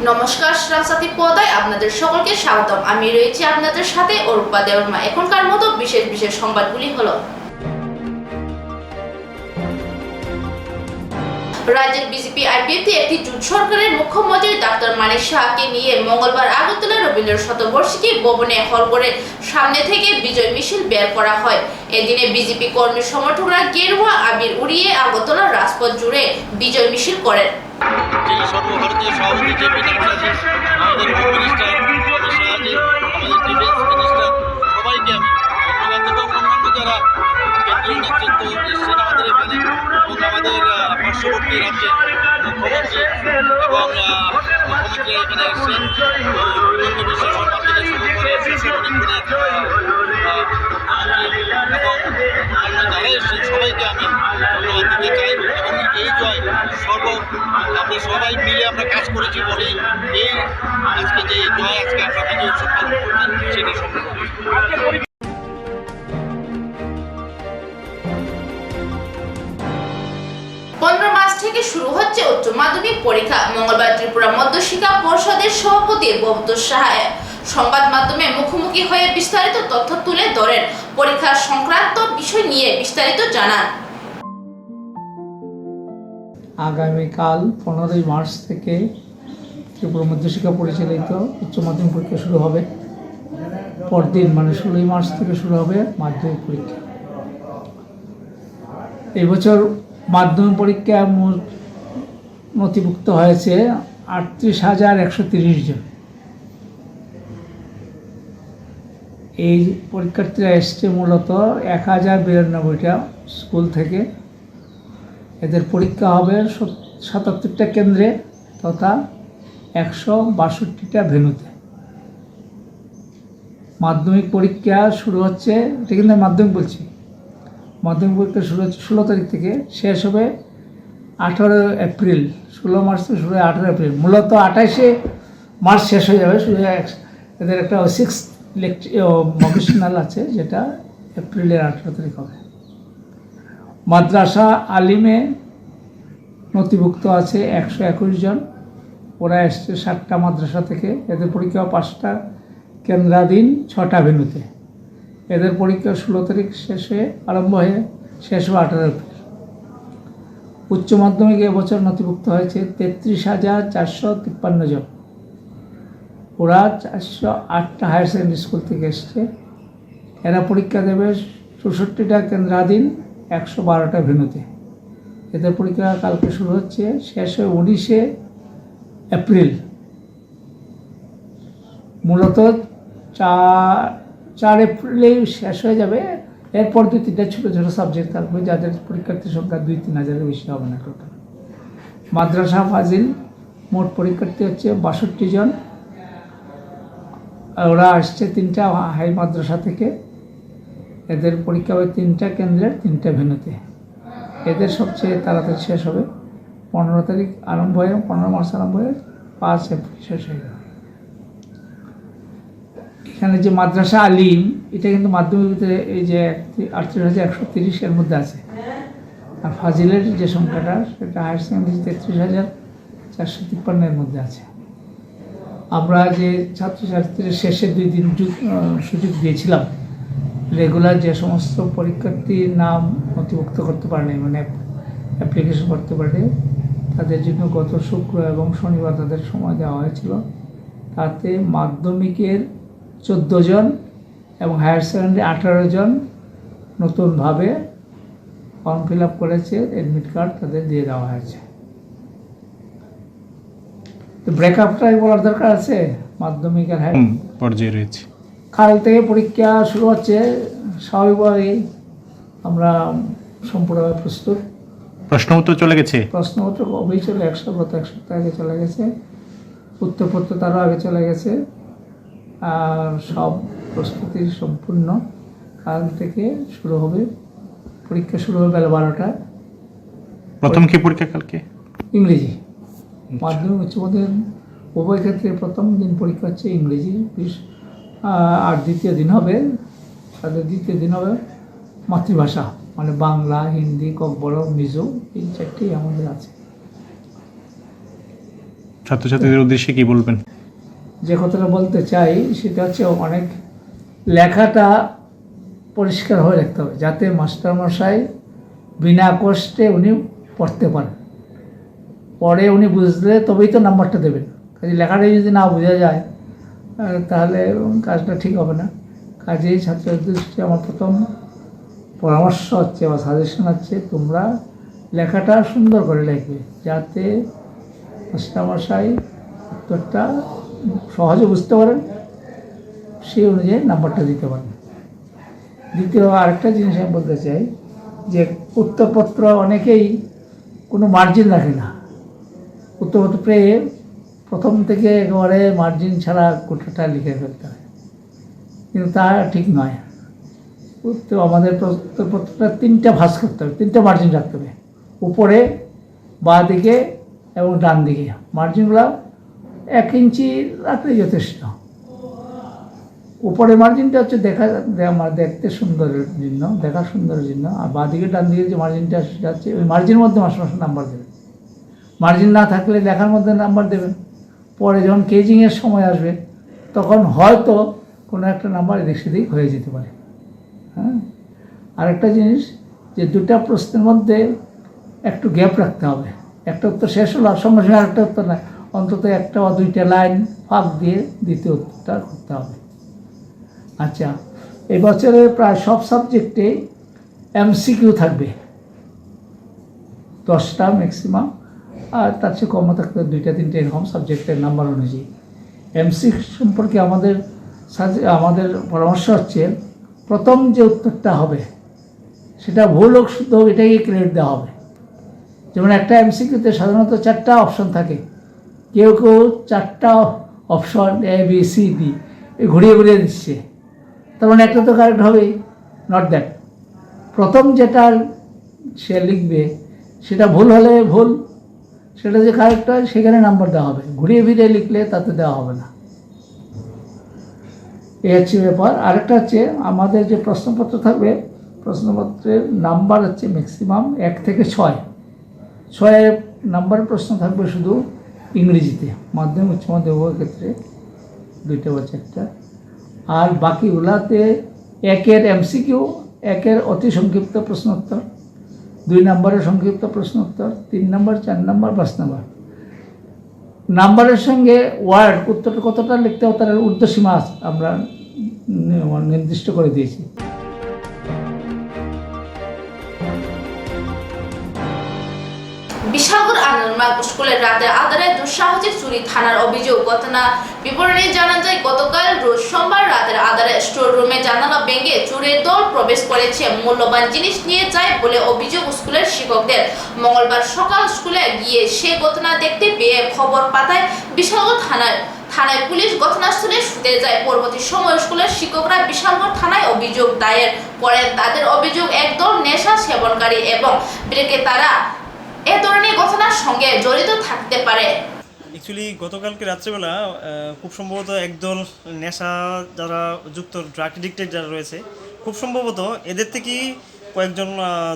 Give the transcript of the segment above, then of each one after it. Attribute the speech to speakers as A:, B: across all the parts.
A: নমস্কার, শ্রাবসাথী পর্দায় আপনাদের সকলকে স্বাগতম। আমি রয়েছি আপনাদের সাথে অরূপা দেওয়ার্মা। এখনকার মতো বিশেষ বিশেষ সংবাদগুলি হলো: রাজ্যের বিজেপি আইপিএফটি একটি জোট সরকারের মুখ্যমন্ত্রী ডাক্তার মানিক সাহাকে নিয়ে মঙ্গলবার আগরতলা রবীন্দ্র শতবার্ষিকী ভবনে হলঘরের সামনে থেকে বিজয় মিছিল বের করা হয়। এদিনে বিজেপি কর্মী সমর্থকরা গেরুয়া আবির উড়িয়ে আগরতলা রাজপথ জুড়ে বিজয় মিছিল করেন।
B: যিনি সর্বভারতীয় সভাপতি জেপি নাড্ডা, আমাদের হোম মিনিস্টার অমিত শাহজি, আমাদের ডিফেন্স মিনিস্টার, সবাইকে আমি ধন্যবাদ দেব। অন্যান্য যারা কেন্দ্রীয় নেতৃত্ব এসছেন আমাদের এখানে এবং আমাদের পার্শ্ববর্তী রাজ্যে মুখ্যমন্ত্রী এবং মুখ্যমন্ত্রী এখানে এসছেন, হিমন্ত বিশ্ব শর্মা থেকে শুরু করে এবং অন্যান্য যারা এসছেন সবাইকে আমি ধন্যবাদ দিতে চাই। এবং এই জয় আমরা সবাই মিলে আমরা কাজ করেছি বলেই এই আজকে যে জয় আজকে আমরা বিজয় উৎসব পালন করছি সেটি সম্ভব হয়েছে।
A: 15 মার্চ থেকে শুরু হচ্ছে উচ্চ মাধ্যমিক পরীক্ষা। মঙ্গলবার ত্রিপুরা মধ্যশিক্ষা পর্ষদের সভাপতি বৌদ্ধ সাহা সংবাদ মাধ্যমে মুখোমুখি হয়ে বিস্তারিত তথ্য তুলে ধরেন। পরীক্ষা সংক্রান্ত বিষয় নিয়ে বিস্তারিত জানান।
C: আগামীকাল 15ই মার্চ থেকে ত্রিপুরা মধ্যশিক্ষা পরিচালিত উচ্চ মাধ্যমিক পরীক্ষা শুরু হবে। পরদিন মানে 16ই মার্চ থেকে শুরু হবে মাধ্যমিক পরীক্ষা। এই বছর মাধ্যমিক পরীক্ষা নথিভুক্ত হয়েছে 38,130 জন। এই পরীক্ষার্থীরা এসছে মূলত 1092টা স্কুল থেকে। এদের পরীক্ষা হবে 77টা কেন্দ্রে তথা 162টা ভেন্যুতে। মাধ্যমিক পরীক্ষা শুরু হচ্ছে, এটা কিন্তু মাধ্যমিক বলছি, মাধ্যমিক পরীক্ষা শুরু হচ্ছে 16 তারিখ থেকে, শেষ হবে 18 এপ্রিল। 16 মার্চ থেকে শুরু হয় 18 এপ্রিল। মূলত 28শে মার্চ শেষ হয়ে যাবে। শুধু এদের একটা 6th ভোকেশনাল আছে যেটা এপ্রিলের 18 তারিখ হবে। মাদ্রাসা আলিমে নথিভুক্ত আছে 121 জন। ওরা এসছে 7টা মাদ্রাসা থেকে। এদের পরীক্ষা 5টা কেন্দ্রাধীন 6টা ভেন্যুতে। এদের পরীক্ষা 16 তারিখ আরম্ভ হয়ে শেষ হবে 18 এপ্রিল। উচ্চ মাধ্যমিক এবছর নথিভুক্ত হয়েছে 33,453 জন। ওরা 408টা হায়ার সেকেন্ডারি স্কুল থেকে এসছে। এরা পরীক্ষা দেবে 64টা কেন্দ্রাধীন 112টা ভেন্যুতে। এদের পরীক্ষা কালকে শুরু হচ্ছে, শেষ হয় 19শে এপ্রিল। মূলত 4 এপ্রিলেই শেষ হয়ে যাবে। এরপর 2-3টা ছোটো ছোটো সাবজেক্ট থাকবে যাদের পরীক্ষার্থীর সংখ্যা 2-3 হাজারের বেশি হবে না টোটাল। মাদ্রাসা ফাজিল মোট পরীক্ষার্থী হচ্ছে 62 জন। ওরা আসছে 3টা হাই মাদ্রাসা থেকে। এদের পরীক্ষা হবে 3টা কেন্দ্রের 3টা ভেন্যুতে। এদের সবচেয়ে তাড়াতাড়ি শেষ হবে। 15 তারিখ আরম্ভ হয়ে 15 মার্চ আরম্ভ হয়ে 5 এপ্রিল শেষ হয়ে যাবে। এখানে যে মাদ্রাসা আলিম, এটা কিন্তু মাধ্যমিক ভিতরে এই যে 38,130 এর মধ্যে আছে। আর ফাজিলের যে সংখ্যাটা সেটা হায়ার সেকেন্ডারি 33,453 এর মধ্যে আছে। আমরা যে ছাত্রছাত্রীদের শেষে 2 দিন সুযোগ দিয়েছিলাম, রেগুলার যে সমস্ত পরীক্ষার্থীর নাম নথিভুক্ত করতে পারেনি, মানে অ্যাপ্লিকেশন করতে পারেনি, তাদের জন্য গত শুক্র এবং শনিবার তাদের সময় দেওয়া হয়েছিল। তাতে মাধ্যমিকের 14 জন এবং হায়ার সেকেন্ডারি 18 জন নতুনভাবে ফর্ম ফিল আপ করেছে। অ্যাডমিট কার্ড তাদের দিয়ে দেওয়া হয়েছে। তো ব্রেকআপটাই বলার দরকার আছে। মাধ্যমিকের হায়ার
D: পর্যায়ে রয়েছে।
C: কাল থেকে পরীক্ষা শুরু হচ্ছে। স্বাভাবিকভাবেই আমরা সম্পূর্ণভাবে প্রস্তুত।
D: প্রশ্নপত্র চলে গেছে,
C: প্রশ্নপত্র কবেই চলে, গত এক সপ্তাহ আগে চলে গেছে। উত্তরপত্র তারও আগে চলে গেছে। আর সব প্রস্তুতি সম্পূর্ণ। কাল থেকে শুরু হবে পরীক্ষা, শুরু হবে বেলা 12টায়।
D: প্রথম কি পরীক্ষা কালকে?
C: ইংরেজি। মাধ্যমিক উচ্চ মাধ্যমিক উভয় ক্ষেত্রে প্রথম দিন পরীক্ষা হচ্ছে ইংরেজি। আর দ্বিতীয় দিন হবে, তাদের দ্বিতীয় দিন হবে মাতৃভাষা, মানে বাংলা, হিন্দি, ককবরক, মিজো, এই 4টি আমাদের আছে।
D: ছাত্রছাত্রীদের উদ্দেশ্যে কি বলবেন?
C: যে কথাটা বলতে চাই সেটা হচ্ছে অনেক লেখাটা পরিষ্কার হয়ে রাখতে হবে, যাতে মাস্টারমশাই বিনা কষ্টে উনি পড়তে পারেন। পরে উনি বুঝলে তবেই তো নাম্বারটা দেবেন। কাজে লেখাটাই যদি না বোঝা যায় তাহলে কাজটা ঠিক হবে না। কাজেই ছাত্রদের দৃষ্টিতে আমার প্রথম পরামর্শ হচ্ছে বা সাজেশন হচ্ছে, তোমরা লেখাটা সুন্দর করে লিখবে, যাতে মাস্টারমশাই উত্তরটা সহজে বুঝতে পারেন, সেই অনুযায়ী নাম্বারটা দিতে পারেন। দ্বিতীয় আরেকটা জিনিস আমি বলতে চাই যে উত্তরপত্র অনেকেই কোনো মার্জিন রাখে না। উত্তরপত্র পেয়ে প্রথম থেকে একেবারে মার্জিন ছাড়া গোটাটা লিখে ফেলতে হয়, কিন্তু তা ঠিক নয়। আমাদের উত্তরপত্রটা 3টা ভাঁজ করতে হবে, 3টা মার্জিন রাখতে হবে, উপরে, বাঁ দিকে এবং ডান দিকে। মার্জিনগুলো 1 ইঞ্চি রাখলেই যথেষ্ট। উপরের মার্জিনটা হচ্ছে দেখতে সুন্দরের জন্য, দেখার সুন্দরের জন্য, আর বাঁ দিকে ডান দিকে যে মার্জিনটা সেটা হচ্ছে ওই মার্জিনের মধ্যে মাস্টারমশাই নাম্বার দেবেন। মার্জিন না থাকলে লেখার মধ্যে নাম্বার দেবেন, পরে যখন কেজিংয়ের সময় আসবে তখন হয়তো কোনো একটা নাম্বার এদিক সেদিক হয়ে যেতে পারে। হ্যাঁ, আরেকটা জিনিস যে 2টা প্রশ্নের মধ্যে একটু গ্যাপ রাখতে হবে। একটা উত্তর শেষ হলো আর সঙ্গে সঙ্গে আরেকটা উত্তর না, অন্তত 1টা বা 2টা লাইন ফাঁক দিয়ে দ্বিতীয় উত্তরটা করতে হবে। আচ্ছা, এই বছরে প্রায় সব সাবজেক্টে MCQ থাকবে, 10টা ম্যাক্সিমাম, আর তার চেয়ে কমও থাকতে 2টা 3টে এরকম সাবজেক্টের নাম্বার অনুযায়ী। MCQ সম্পর্কে আমাদের পরামর্শ হচ্ছে, প্রথম যে উত্তরটা হবে সেটা ভুল হোক শুদ্ধ হোক এটাই ক্রেডিট দেওয়া হবে। যেমন একটা MCQতে সাধারণত 4টা অপশন থাকে, কেউ কেউ 4টা অপশন ABCD ঘুরিয়ে ঘুরিয়ে দিচ্ছে, তার মানে একটা তো কারেক্ট হবেই। নট দ্যাট, প্রথম যেটা সে লিখবে সেটা ভুল হলে ভুল, সেটা যে কারেক্ট হয় সেখানে নাম্বার দেওয়া হবে, ঘুরিয়ে ফিরিয়ে লিখলে তাতে দেওয়া হবে না। এই হচ্ছে ব্যাপার। আরেকটা হচ্ছে আমাদের যে প্রশ্নপত্র থাকবে, প্রশ্নপত্রের নাম্বার হচ্ছে ম্যাক্সিমাম 1 থেকে 6। 6 নাম্বারের প্রশ্ন থাকবে শুধু ইংরেজিতে, মাধ্যমিক উচ্চ মাধ্যমিক উভয় ক্ষেত্রে 2টা বা 4টা, আর বাকিগুলাতে 1-এর MCQ, 1-এর অতি সংক্ষিপ্ত প্রশ্নোত্তর, 2 নম্বরের সংক্ষিপ্ত প্রশ্নোত্তর, 3 নম্বর, 4 নম্বর, 5 নম্বর। নাম্বারের সঙ্গে ওয়ার্ড উত্তরটা কতটা লিখতে হবে তার ঊর্ধ্বসীমা আমরা নির্দিষ্ট করে দিয়েছি।
A: বিশালগড় আনন্দমার্গ স্কুলের রাতের আধারে দুঃসাহসিক চুরি থানার অভিযোগ। ঘটনা বিবরণী জানা যায়, গতকাল রোজ সোমবার রাতের আধারে স্টোর রুমে জানালা ভেঙে চোরের দল প্রবেশ করেছে, মূল্যবান জিনিস নিয়ে যায় বলে অভিযোগ স্কুলের শিক্ষকদের। মঙ্গলবার সকাল স্কুলে গিয়ে সে ঘটনা দেখতে পেয়ে খবর পাঠায় বিশালগড় থানায় পুলিশ ঘটনাস্থলে ছুটে যায়। পরবর্তী সময় স্কুলের শিক্ষকরা বিশালগড় থানায় অভিযোগ দায়ের করেন। তাদের অভিযোগ একদল নেশা সেবনকারী এবং বিক্রেতারা এ ধরনের ঘটনার সঙ্গে জড়িত থাকতে পারে।
E: অ্যাকচুয়ালি গতকালকে রাত্রেবেলা খুব সম্ভবত একদল নেশা যারা যুক্ত, ড্রাগ এডিক্টেড যারা রয়েছে, খুব সম্ভবত এদের থেকেই কয়েকজন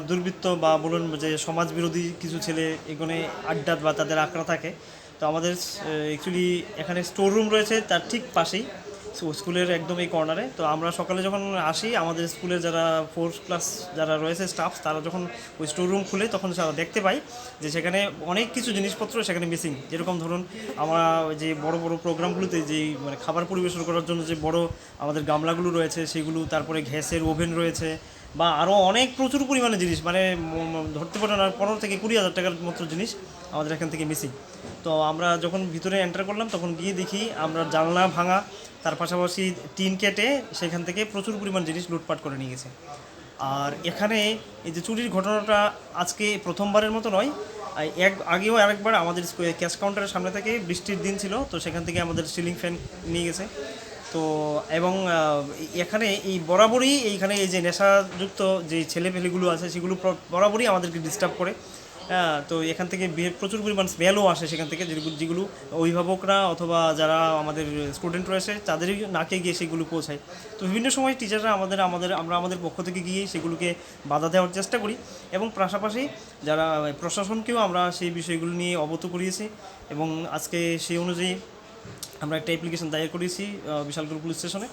E: দুর্বৃত্ত বা বলুন যে সমাজ বিরোধী কিছু ছেলে এখানে আড্ডা বা তাদের আঁকড়া থাকে। তো আমাদের অ্যাকচুয়ালি এখানে স্টোর রুম রয়েছে তার ঠিক পাশেই, স্কুলের একদম এই কর্নারে। তো আমরা সকালে যখন আসি, আমাদের স্কুলের যারা 4th ক্লাস যারা রয়েছে স্টাফ, তারা যখন ওই স্টোর রুম খুলে তখন তারা দেখতে পাই যে সেখানে অনেক কিছু জিনিসপত্র সেখানে মিসিং। যেরকম ধরুন, আমরা যে বড় বড় প্রোগ্রামগুলোতে যেই মানে খাবার পরিবেশন করার জন্য যে বড় আমাদের গামলাগুলো রয়েছে সেগুলো, তারপরে গ্যাসের ওভেন রয়েছে, বা আরও অনেক প্রচুর পরিমাণে জিনিস, মানে ধরতে পারেন আর 15 থেকে 20,000 টাকার মতো জিনিস আমাদের এখান থেকে মিসিং। তো আমরা যখন ভিতরে এন্টার করলাম তখন গিয়ে দেখি আমরা জানলা ভাঙা, তার পাশাপাশি টিন কেটে সেখান থেকে প্রচুর পরিমাণ জিনিস লুটপাট করে নিয়ে গেছে। আর এখানে এই যে চুরির ঘটনাটা আজকে প্রথমবারের মতো নয়, আগেও আরেকবার আমাদের ক্যাশ কাউন্টারের সামনে থেকে বৃষ্টির দিন ছিল, তো সেখান থেকে আমাদের সিলিং ফ্যান নিয়ে গেছে। তো এবং এখানে এই বরাবরই এইখানে এই যে নেশাযুক্ত যে ছেলেপেলেগুলো আছে সেগুলো বরাবরই আমাদেরকে ডিস্টার্ব করে। হ্যাঁ, তো এখান থেকে প্রচুর পরিমাণ স্মেলও আসে সেখান থেকে, যেগুলো অভিভাবকরা অথবা যারা আমাদের স্টুডেন্ট রয়েছে তাদেরই নাকে গিয়ে সেগুলো পৌঁছায়। তো বিভিন্ন সময় টিচাররা আমরা আমাদের পক্ষ থেকে গিয়ে সেগুলোকে বাধা দেওয়ার চেষ্টা করি, এবং পাশাপাশি যারা প্রশাসনকেও আমরা সেই বিষয়গুলো নিয়ে অবগত করিয়েছি, এবং আজকে সেই অনুযায়ী আমরা একটা অ্যাপ্লিকেশন দায়ের করেছি বিশালগড় পুলিশ স্টেশনে।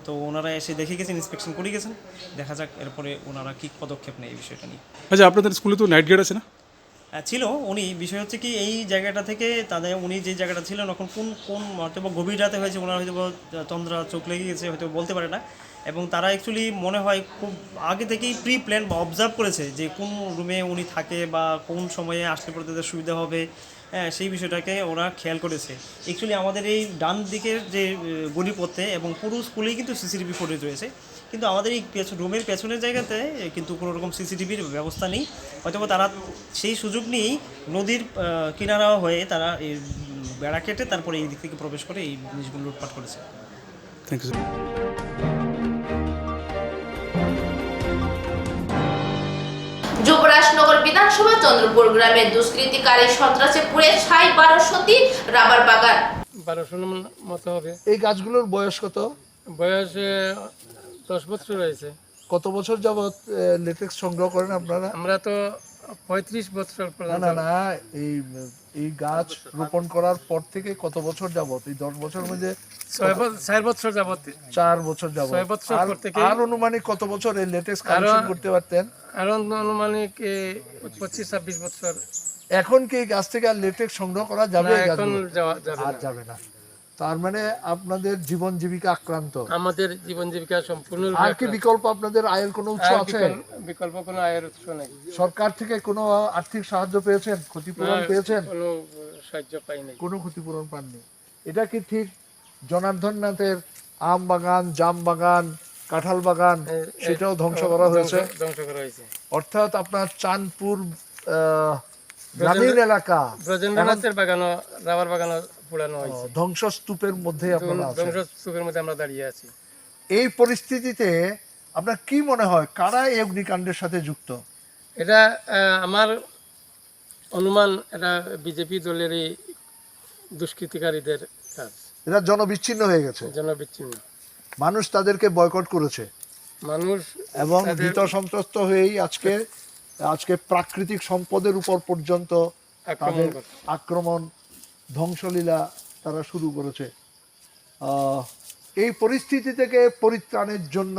E: তো ওনারা এসে দেখে গেছেন, ইন্সপেকশন করে গেছেন, দেখা যাক এরপরে ওনারা কী পদক্ষেপ নেয় এই বিষয়টা নিয়ে।
F: আচ্ছা, আপনাদের স্কুলে তো নাইট গার্ড আছে না?
E: ছিল উনি, বিষয় হচ্ছে কি এই জায়গাটা থেকে উনি যে জায়গাটা ছিলেন এখন কোন হয়তো বা গভীর রাতে হয়েছে, ওনার হয়তো বা তন্দ্রা চোখ লেগে গেছে, হয়তো বলতে পারে না, এবং তারা অ্যাকচুয়ালি মনে হয় খুব আগে থেকেই প্রি প্ল্যান বা অবজার্ভ করেছে যে কোন রুমে উনি থাকে বা কোন সময়ে আসলে পরে তাদের সুবিধা হবে, হ্যাঁ সেই বিষয়টাকে ওরা খেয়াল করেছে। অ্যাকচুয়ালি আমাদের এই ডান দিকের যে গলিপথে এবং পুরো স্কুলেই কিন্তু সিসিটিভি ফুটেজ রয়েছে, কিন্তু আমাদের এই রুমের পেছনের জায়গাতে কিন্তু কোনো রকম সিসিটিভির ব্যবস্থা নেই। হয়তো তারা সেই সুযোগ নিয়েই নদীর কিনারা হয়ে তারা এই বেড়া কেটে তারপরে এই দিক থেকে প্রবেশ করে এই জিনিসগুলো লুটপাট করেছে।
F: Thank you sir.
A: যুবরাজনগর বিধানসভা চন্দ্রপুর গ্রামে দুষ্কৃতিকারী সন্ত্রাসে পুড়ে ছাই 1200টি রাবার বাগান।
G: 1200 মতো হবে।
H: এই গাছগুলোর বয়স কত?
G: বয়স 10 বছর হয়েছে।
H: কত বছর যাবত লেটেক্স সংগ্রহ করেন আপনারা?
G: আমরা তো 35 বছর
H: না
G: পর্যন্ত।
H: না না, এই গাছ রোপণ করার পর থেকে কত বছর যাবত? এই 10 বছর মধ্যে
G: 4 বছর যাবত।
H: 4 বছর যাবত।
G: 6 বছর পর থেকে।
H: আর অনুমানিক কত বছর এই লেটেক্স কালেকশন করতে পারতেন?
G: আর অনুমানিক 25-26 বছর।
H: এখন কি এই গাছ থেকে আর লেটেক্স সংগ্রহ করা যাবে?
G: না,
H: এই
G: এখন
H: গাছগুলো?
G: যাবে
H: আর
G: না।
H: যাবে না। তার মানে আপনাদের জীবন জীবিকা আক্রান্ত।
G: আমাদের জীবন জীবিকা সম্পূর্ণ।
H: আর কি বিকল্প আপনাদের আয়ের কোনো উৎস আছে?
G: বিকল্প কোনো আয়ের উৎস নেই।
H: সরকার থেকে কোনো আর্থিক সাহায্য পেয়েছেন? ক্ষতিপূরণ পেয়েছেন?
G: কোনো সাহায্য পাইনি।
H: কোনো ক্ষতিপূরণ পাননি। এটা কি ঠিক জনার্দন নাথের আম বাগান, জাম বাগান, কাঁঠাল বাগান সেটাও ধ্বংস করা হয়েছে?
G: ধ্বংস করা হয়েছে।
H: অর্থাৎ আপনার চাঁদপুর গ্রামীণ এলাকা
G: ব্রজেন্দ্রনাথের বাগানও, রাবার বাগানও পোড়ানো হয়েছে।
H: ধ্বংসস্তূপের মধ্যে আপনারা আছেন।
G: ধ্বংসস্তূপের মধ্যে আমরা দাঁড়িয়ে আছি।
H: এই পরিস্থিতিতে আপনার কি মনে হয় কারা এই অগ্নিকাণ্ডের সাথে যুক্ত?
G: এটা আমার অনুমান, এটা বিজেপি দলেরই দুষ্কৃতিকারীদের কাজ।
H: এরা জনবিচ্ছিন্ন হয়ে গেছে,
G: জনবিচ্ছিন্ন।
H: মানুষ তাদেরকে বয়কট করেছে
G: মানুষ
H: এবং ভীত সন্ত্রস্ত হয়েই আজকে প্রাকৃতিক সম্পদের উপর পর্যন্ত তাদের আক্রমণ, ধ্বংসলীলা তারা শুরু করেছে। এই পরিস্থিতি থেকে পরিত্রাণের জন্য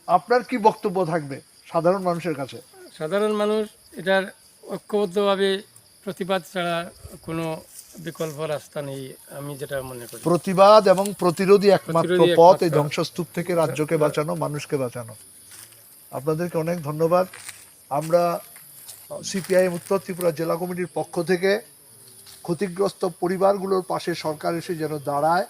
H: আপনার কি বক্তব্য থাকবে সাধারণ মানুষের কাছে?
G: সাধারণ মানুষ এটার ঐক্যবদ্ধভাবে প্রতিবাদ ছাড়া কোনো বিকল্প রাস্তা নেই, আমি যেটা মনে করি।
H: প্রতিবাদ এবং প্রতিরোধী একমাত্র পথ এই ধ্বংসস্তূপ থেকে রাজ্যকে বাঁচানো, মানুষকে বাঁচানো। আপনাদেরকে অনেক ধন্যবাদ। আমরা সিপিআইএম উত্তর ত্রিপুরা জেলা কমিটির পক্ষ থেকে ক্ষতিগ্রস্ত পরিবারগুলোর পাশে সরকার এসে যেন দাঁড়ায়,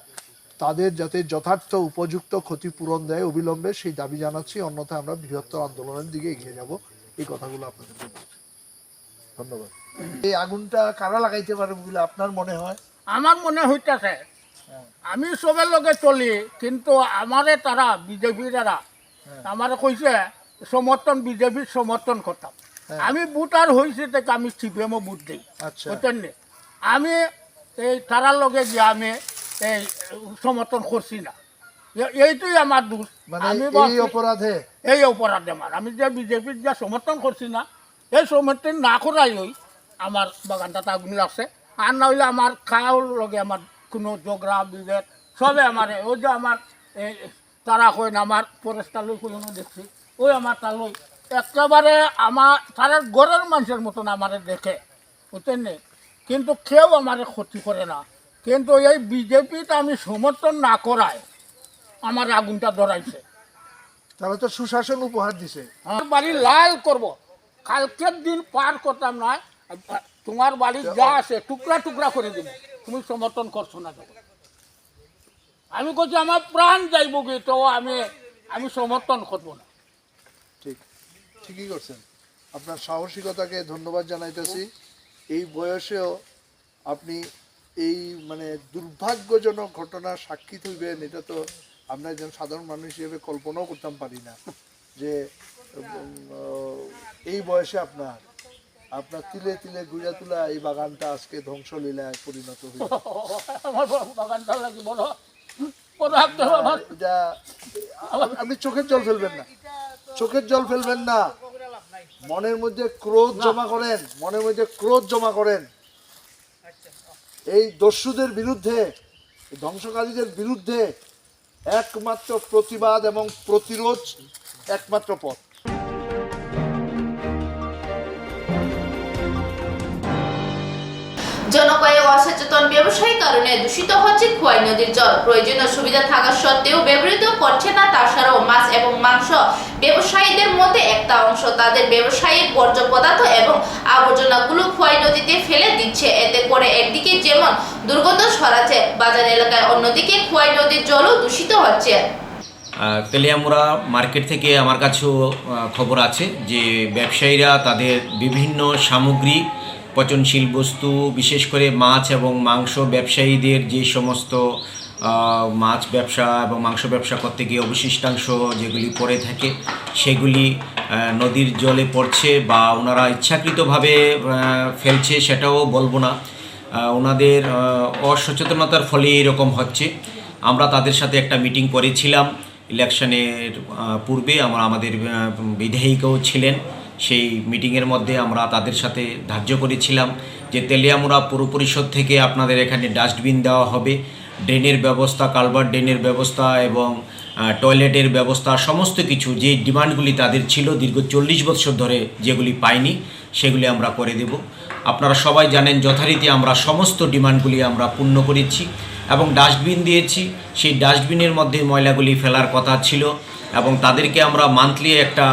H: তাদের যাতে যথার্থ উপযুক্ত ক্ষতিপূরণ দেয় অবিলম্বে, সেই দাবি জানাচ্ছি। অন্যথায় আমরা বৃহত্তর আন্দোলনের দিকে এগিয়ে যাব। এই কথাগুলো আপনাদের ধন্যবাদ। এই আগুনটা কারা লাগাইতে পারে বলে আপনার মনে হয়?
I: আমার মনে হইতেছে আমি সবের লগে চলি, কিন্তু আমারে তারা বিজেপির আমারে কইছে সমর্থন, বিজেপির সমর্থন করতাম। আমি ভোটার হয়েছি থেকে আমি সিপিএমও ভোট দিই।
H: আচ্ছা,
I: বুঝতেন? আমি এই তারার লগে গিয়ে আমি এই সমর্থন করছি না, এইটাই আমার দোষ।
H: মানে
I: আমি
H: এই অপরাধে
I: আমার, আমি যে বিজেপির যে সমর্থন করছি না, এই সমর্থন না করাই আমার বাগানটাতে আগুন লাগছে। আর না হইলে আমার খাওয়ার লগে আমার কোনো ঝগড়া বিভেদ সবে আমার ওই যে আমার তারা কই না আমার ফরেস্টার কোনো দেখছি, ওই আমার তালই একেবারে আমার তার ঘরের মানুষের মতন আমার দেখে, বুঝতেন? কিন্তু কেউ আমার ক্ষতি করে না। কিন্তু এই বিজেপিতে আমি সমর্থন না করায় আমার আগুনটা ধরাইছে।
H: তারা তো সুশাসন উপহার দিছে।
I: আমার বাড়ি লাল করব, কালকের দিন পার করতাম না। তোমার বাড়ি যা আছে টুকরা টুকরা করে দিব, তুমি সমর্থন করছো না। আমি বলছি আমার প্রাণ যাইব কি, তো আমি সমর্থন করবো না।
H: ঠিকই করছেন। আপনার সাহসিকতাকে ধন্যবাদ জানাইতেছি। এই বয়সেও আপনি এই মানে দুর্ভাগ্যজনক ঘটনার সাক্ষী হইবেন, এটা তো আমরা একজন সাধারণ মানুষ হিসেবে কল্পনাও করতাম পারি না যে এই বয়সে আপনার আপনার তিলে তিলে গুড়া তুলা এই বাগানটা আজকে ধ্বংসলীলায় পরিণত হয়েছে।
I: আমার বাগানটা লাগে বড় বড় একটা আমার
H: এটা আপনি চোখের জল ফেলবেন না, চোখের জল ফেলবেন না, মনের মধ্যে ক্রোধ জমা করেন, মনের মধ্যে ক্রোধ জমা করেন। এই দস্যুদের বিরুদ্ধে, ধ্বংসকারীদের বিরুদ্ধে একমাত্র প্রতিবাদ এবং প্রতিরোধ একমাত্র পথ।
A: জনকয়েক অসচেতন ব্যবসায়ী কারণে দূষিত হচ্ছে খোয়াই নদীর জল। প্রয়োজনীয় সুবিধা থাকা সত্ত্বেও ব্যবহৃত করছে না। তাছাড়াও মাছ এবং মাংস ব্যবসায়ীদের মধ্যে একটা অংশ তাদের ব্যবসায়িক বর্জ্য পদার্থ এবং আবর্জনাগুলো খোয়াই নদীতে ফেলে দিচ্ছে। এতে করে একদিকে যেমন দুর্গন্ধ ছড়াচ্ছে বাজার এলাকায়, অন্যদিকে খোয়াই নদীর জলও দূষিত হচ্ছে।
J: তেলিয়ামুড়া মার্কেট থেকে আমার কাছেও খবর আছে যে ব্যবসায়ীরা তাদের বিভিন্ন সামগ্রী, পচনশীল বস্তু, বিশেষ করে মাছ এবং মাংস ব্যবসায়ীদের যে সমস্ত মাছ ব্যবসা এবং মাংস ব্যবসা করতে গিয়ে অবশিষ্টাংশ যেগুলি পড়ে থাকে সেগুলি নদীর জলে পড়ছে বা ওনারা ইচ্ছাকৃতভাবে ফেলছে সেটাও বলবো না, ওনাদের অসচেতনতার ফলে এরকম হচ্ছে। আমরা তাদের সাথে একটা মিটিং করেছিলাম ইলেকশনের পূর্বে, আমাদের বিধায়িকাও ছিলেন। সেই মিটিংয়ের মধ্যে আমরা তাদের সাথে ধার্য করেছিলাম যে তেলিয়ামুড়া পৌর পরিষদ থেকে আপনাদের এখানে ডাস্টবিন দেওয়া হবে, ড্রেনের ব্যবস্থা, কালভার্ট ড্রেনের ব্যবস্থা এবং টয়লেটের ব্যবস্থা, সমস্ত কিছু যে ডিমান্ডগুলি তাদের ছিল দীর্ঘ 40 বছর ধরে যেগুলি পাইনি সেগুলি আমরা করে দেব। আপনারা সবাই জানেন যথারীতি আমরা সমস্ত ডিমান্ডগুলি আমরা পূর্ণ করেছি এবং ডাস্টবিন দিয়েছি। সেই ডাস্টবিনের মধ্যে ময়লাগুলি ফেলার কথা ছিল এবং তাদেরকে আমরা মান্থলি একটা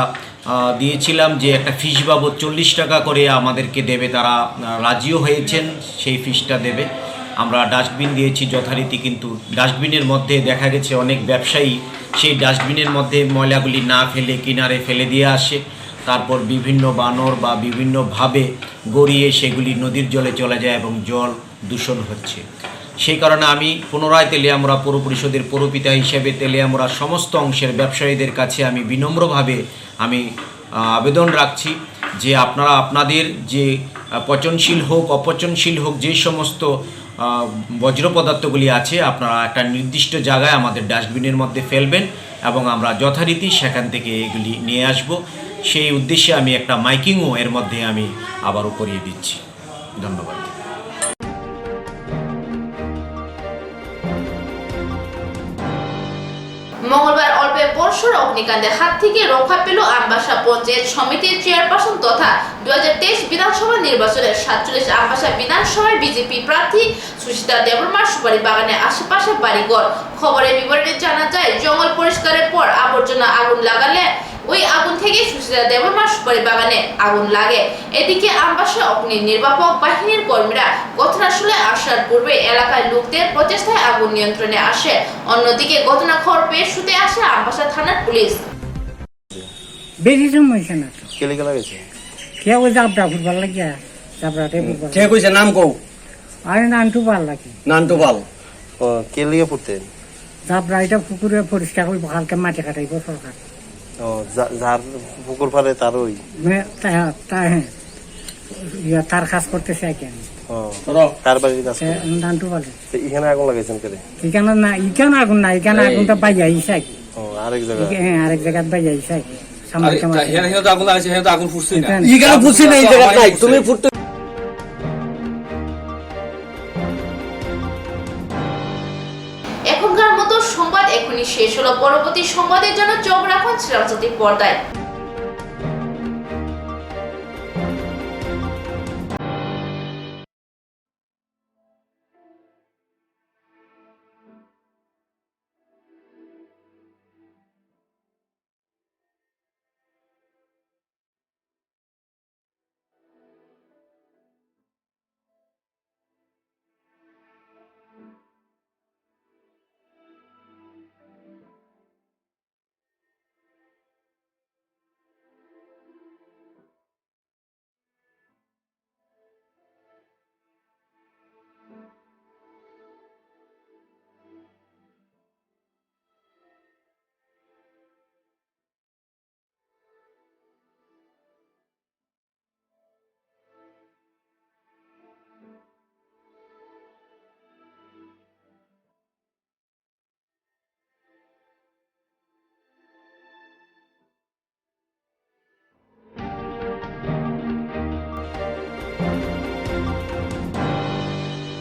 J: দিয়েছিলাম যে একটা ফিস বাবদ 40 টাকা করে আমাদেরকে দেবে, তারা রাজিও হয়েছেন সেই ফিসটা দেবে। আমরা ডাস্টবিন দিয়েছি যথারীতি, কিন্তু ডাস্টবিনের মধ্যে দেখা গেছে অনেক ব্যবসায়ী সেই ডাস্টবিনের মধ্যে ময়লাগুলি না ফেলে কিনারে ফেলে দিয়ে আসে, তারপর বিভিন্ন বানর বা বিভিন্নভাবে গড়িয়ে সেগুলি নদীর জলে চলে যায় এবং জল দূষণ হচ্ছে। সেই কারণে আমি পুনরায় তেলিয়ামুড়া পৌর পরিষদের পৌরপিতা হিসেবে তেলিয়ামুড়ার সমস্ত অংশের ব্যবসায়ীদের কাছে আমি বিনম্রভাবে আমি আবেদন রাখছি যে আপনারা আপনাদের যে পচনশীল হোক অপচনশীল হোক যে সমস্ত বজ্র পদার্থগুলি আছে আপনারা একটা নির্দিষ্ট জায়গায় আমাদের ডাস্টবিনের মধ্যে ফেলবেন এবং আমরা যথারীতি সেখান থেকে এগুলি নিয়ে আসব। সেই উদ্দেশ্যে আমি একটা মাইকিংও এর মধ্যে আমি আবারও করিয়ে দিচ্ছি। ধন্যবাদ।
A: মঙ্গলবার অল্পে বর্ষর অগ্নিকাণ্ডের হাত থেকে রক্ষা পেল আমবাসা পঞ্চায়েত সমিতির চেয়ারপারসন তথা 2023 বিধানসভা নির্বাচনের 47 আমবাসা বিধানসভায় বিজেপি প্রার্থী সুচিতা দেববর্মার সুপারি বাগানের আশেপাশে বাড়িঘর। খবরের বিবরণে জানা যায়, জঙ্গল পরিষ্কারের পর আবর্জনা আগুন লাগালে ওই আগুন থেকে সুচিতা দেববর্মার সুপারি বাগানে আগুন লাগে। এদিকে আমবাসা অগ্নি নির্বাপক বাহিনীর কর্মীরা ঘটনাস্থলে আসার পূর্বে এলাকার লোকদের প্রচেষ্টায় আগুন নিয়ন্ত্রণে আসে। অন্যদিকে ঘটনা খবর পেয়ে ছুটে আসে আমবাসা থানার পুলিশ।
K: বেশি সময় না
B: কেলে গেলা গেছে
K: কেউ যাবটা ফুটবল লাগিয়া যাবরাতে ফুটবল
I: কে কইছে নাম কও?
K: আরে নানটু ভাল লাগে,
I: নানটু পাল।
B: ও কেলে পড়তেন?
K: যাবরা এটা পুকুরে পরিষ্কার করে হালকা মাটি কাটাইব সরকার।
B: ও যার পুকুর পারে তার ওই
K: তার কাজ করতেছে কেন?
B: ও কার বাড়ি কাজ?
K: নানটু বলে
B: এখানে আগুন লাগাইছেন কেলে?
K: এখানে না, এখানে আগুন না, এখানে আগুনটা বাইয়া আইসা।
B: ও আরেক জায়গায়?
K: হ্যাঁ, আরেক জায়গায় বাইয়া আইসা।
I: আগুন ফুটছে না, এখানে ফুটছে না, এই জায়গা নাই। তুমি ফুটতে
A: এখনকার মতো সংবাদ এখনই শেষ হলো। পরবর্তী সংবাদের জন্য চোখ রাখুন শ্রীরামজ্যোতি পর্দায়।